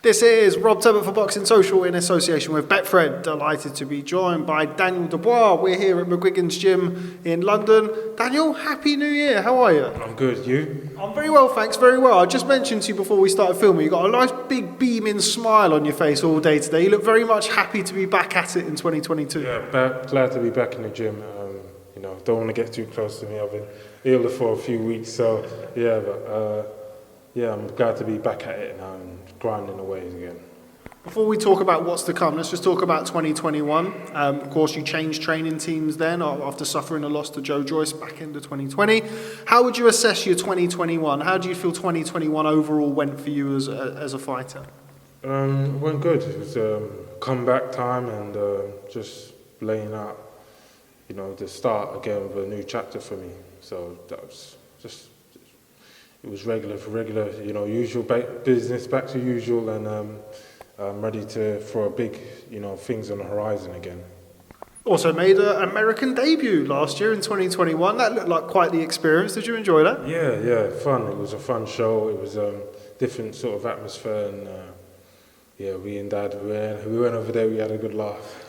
This is Rob Tebbutt for Boxing Social in association with Betfred. Delighted to be joined by Daniel Dubois. We're here at McGuigan's gym in London. Daniel, Happy New Year. How are you? I'm good. You? I'm very well, thanks. Very well. I just mentioned to you before we started filming, you've got a nice big beaming smile on your face all day today. You look very much happy to be back at it in 2022. Yeah, glad to be back in the gym. Don't want to get too close to me. I've been ill for a few weeks, so I'm glad to be back at it now and grinding away again. Before we talk about what's to come, let's just talk about 2021. Of course, you changed training teams then after suffering a loss to Joyce back into 2020. How would you assess your 2021? How do you feel 2021 overall went for you as a fighter? It went good. It was comeback time and just laying out, the start again of a new chapter for me. So that was just, it was regular, usual business, back to usual, and I'm ready for a big, things on the horizon again. Also made an American debut last year in 2021. That looked like quite the experience. Did you enjoy that? Yeah, fun. It was a fun show. It was different sort of atmosphere, and we and Dad, we went over there, we had a good laugh.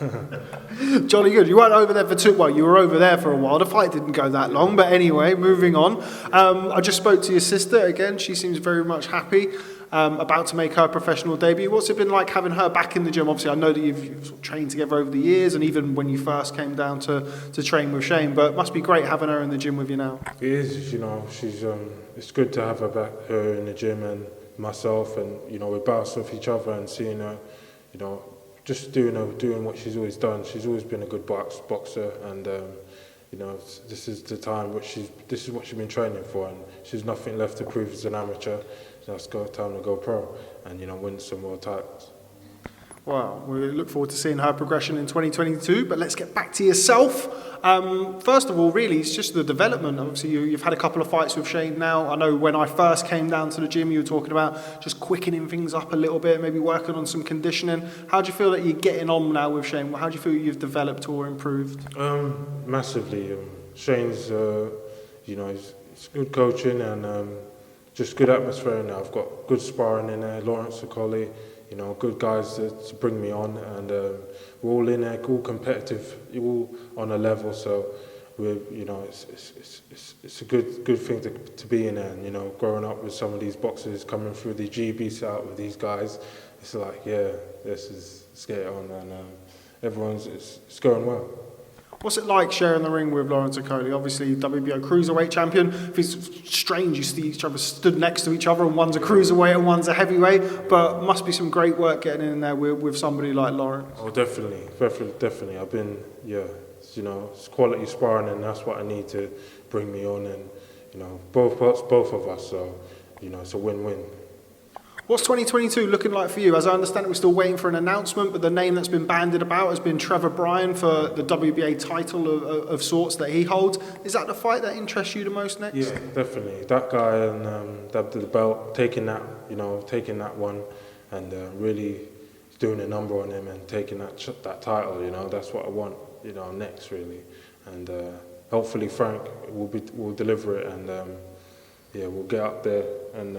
Jolly good. You weren't over there you were over there for a while. The fight didn't go that long, but anyway, moving on. I just spoke to your sister again. She seems very much happy, about to make her professional debut. What's it been like having her back in the gym? Obviously, I know that you've sort of trained together over the years, and even when you first came down to train with Shane, but it must be great having her in the gym with you now. It is, she's, it's good to have her in the gym, and myself, and we bounce off each other, and seeing her, just doing what she's always done. She's always been a good boxer, and this is the time this is what she's been training for, and she's nothing left to prove as an amateur. So it's got time to go pro and win some more titles. Well, we look forward to seeing her progression in 2022, but let's get back to yourself. First of all, really, it's just the development. Obviously, you've had a couple of fights with Shane now. I know when I first came down to the gym, you were talking about just quickening things up a little bit, maybe working on some conditioning. How do you feel that you're getting on now with Shane? How do you feel you've developed or improved? Massively. Shane's, it's good coaching and just good atmosphere now. I've got good sparring in there, Lawrence Okoli, good guys to bring me on, and we're all in there, all competitive, all on a level. So we're, it's a good thing to be in there. And, growing up with some of these boxers coming through the GBs out with these guys, it's like, let's get it on, and it's going well. What's it like sharing the ring with Lawrence Okoli? Obviously, WBO cruiserweight champion. It's strange you see each other stood next to each other, and one's a cruiserweight and one's a heavyweight, but must be some great work getting in there with somebody like Lawrence. Oh, definitely. I've been, it's quality sparring, and that's what I need to bring me on, and, both of us, so, it's a win-win. What's 2022 looking like for you? As I understand it, we're still waiting for an announcement, but the name that's been bandied about has been Trevor Bryan for the WBA title of sorts that he holds. Is that the fight that interests you the most next? Yeah, definitely. That guy and the belt, taking that one, and really doing a number on him and taking that title. That's what I want, next really, and hopefully Frank will deliver it, and we'll get up there and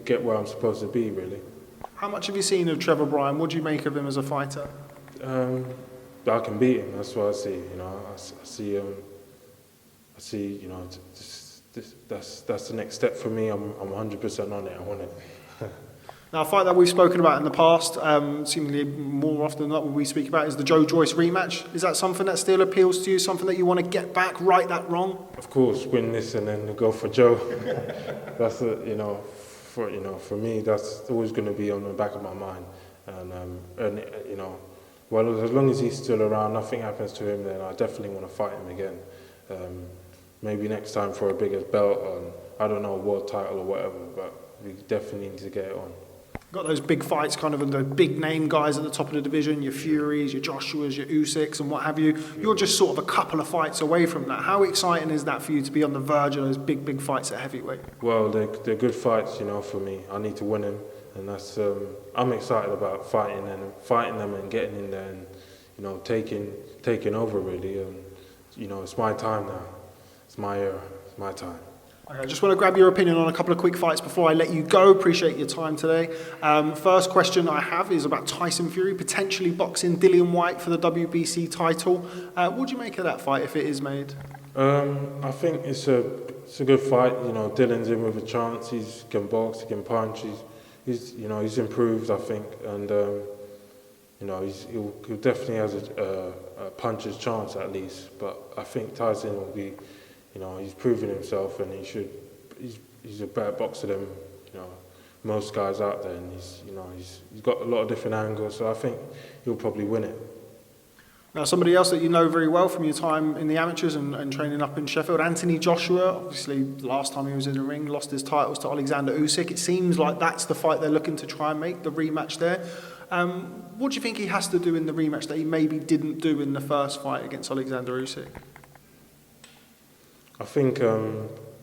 get where I'm supposed to be, really. How much have you seen of Trevor Bryan? What do you make of him as a fighter? I can beat him. That's what I see. I see. That's the next step for me. I'm 100% on it. I want it. Now, a fight that we've spoken about in the past, seemingly more often than not when we speak about, is the Joyce rematch. Is that something that still appeals to you, something that you want to get back, right that wrong? Of course, win this and then go for Joe. That's for me, that's always going to be on the back of my mind. And as long as he's still around, nothing happens to him, then I definitely want to fight him again. Maybe next time for a bigger belt, I don't know, a world title or whatever, but we definitely need to get it on. Got those big fights, kind of, and the big name guys at the top of the division, your Furies, your Joshuas, your Usyks, and what have you. You're just sort of a couple of fights away from that. How exciting is that for you to be on the verge of those big fights at heavyweight? Well, they're good fights, for me. I need to win them, and that's I'm excited about fighting them and getting in there and taking over really. And it's my time now. It's my era. It's my time. Okay, I just want to grab your opinion on a couple of quick fights before I let you go. Appreciate your time today. First question I have is about Tyson Fury potentially boxing Fury-Whyte for the WBC title. What do you make of that fight if it is made? I think it's a good fight. You know, Dillon's in with a chance. He can box, he can punch. He's improved, I think, and you know, he definitely has a puncher's chance at least. But I think Tyson will be, you know, he's proven himself, and he's a better boxer than, you know, most guys out there, and he's got a lot of different angles. So I think he'll probably win it. Now, somebody else that you know very well from your time in the amateurs and training up in Sheffield, Usyk-Joshua, obviously last time he was in the ring, lost his titles to Alexander Usyk. It seems like that's the fight they're looking to try and make, the rematch there. What do you think he has to do in the rematch that he maybe didn't do in the first fight against Alexander Usyk? I think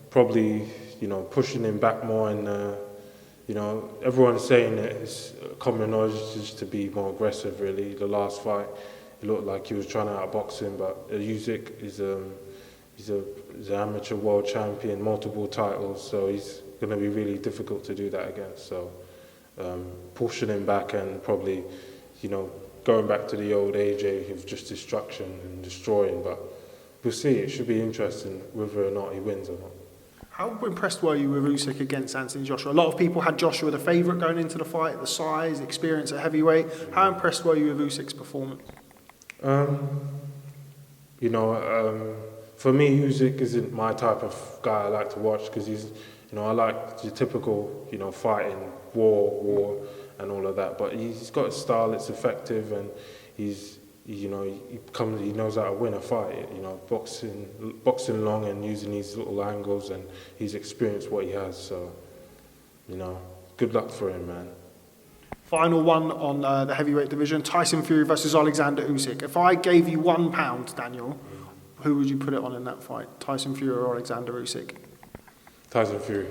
probably, you know, pushing him back more, and you know, everyone's saying that it's common knowledge just to be more aggressive. Really, the last fight, it looked like he was trying to outbox him, but Usyk is he's an amateur world champion, multiple titles, so he's going to be really difficult to do that against. So pushing him back and probably, you know, going back to the old AJ of just destruction and destroying, but we'll see. It should be interesting whether or not he wins or not. How impressed were you with Usyk against Joshua? A lot of people had Joshua the favourite going into the fight, the size, experience at heavyweight. How impressed were you with Usyk's performance? You know, for me, Usyk isn't my type of guy I like to watch, because he's, you know, I like the typical, you know, fighting, war, and all of that. But he's got a style, it's effective, and you know, he knows how to win a fight. You know, boxing long and using these little angles, and he's experienced what he has. So, you know, good luck for him, man. Final one on the heavyweight division, Tyson Fury versus Alexander Usyk. If I gave you £1, Daniel, who would you put it on in that fight? Tyson Fury or Alexander Usyk? Tyson Fury.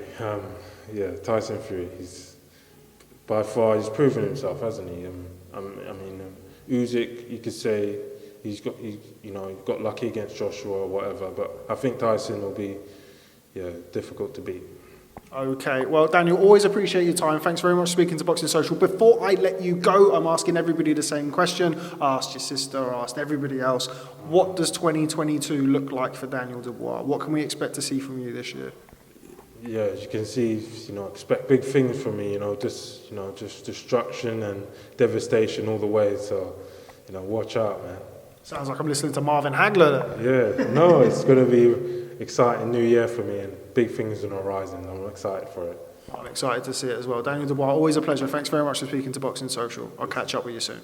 Yeah, Tyson Fury. He's by far, he's proven himself, hasn't he? I mean, Usyk, you could say he's got lucky against Joshua or whatever, but I think Tyson will be, difficult to beat. Okay, well, Daniel, always appreciate your time. Thanks very much for speaking to Boxing Social. Before I let you go, I'm asking everybody the same question. I asked your sister, I asked everybody else. What does 2022 look like for Daniel Dubois? What can we expect to see from you this year? Yeah, as you can see, you know, expect big things from me. Just destruction and devastation all the way. So, you know, watch out, man. Sounds like I'm listening to Marvin Hagler there. Yeah, no, it's going to be exciting new year for me, and big things on the horizon. I'm excited for it. I'm excited to see it as well. Daniel Dubois, always a pleasure. Thanks very much for speaking to Boxing Social. I'll catch up with you soon.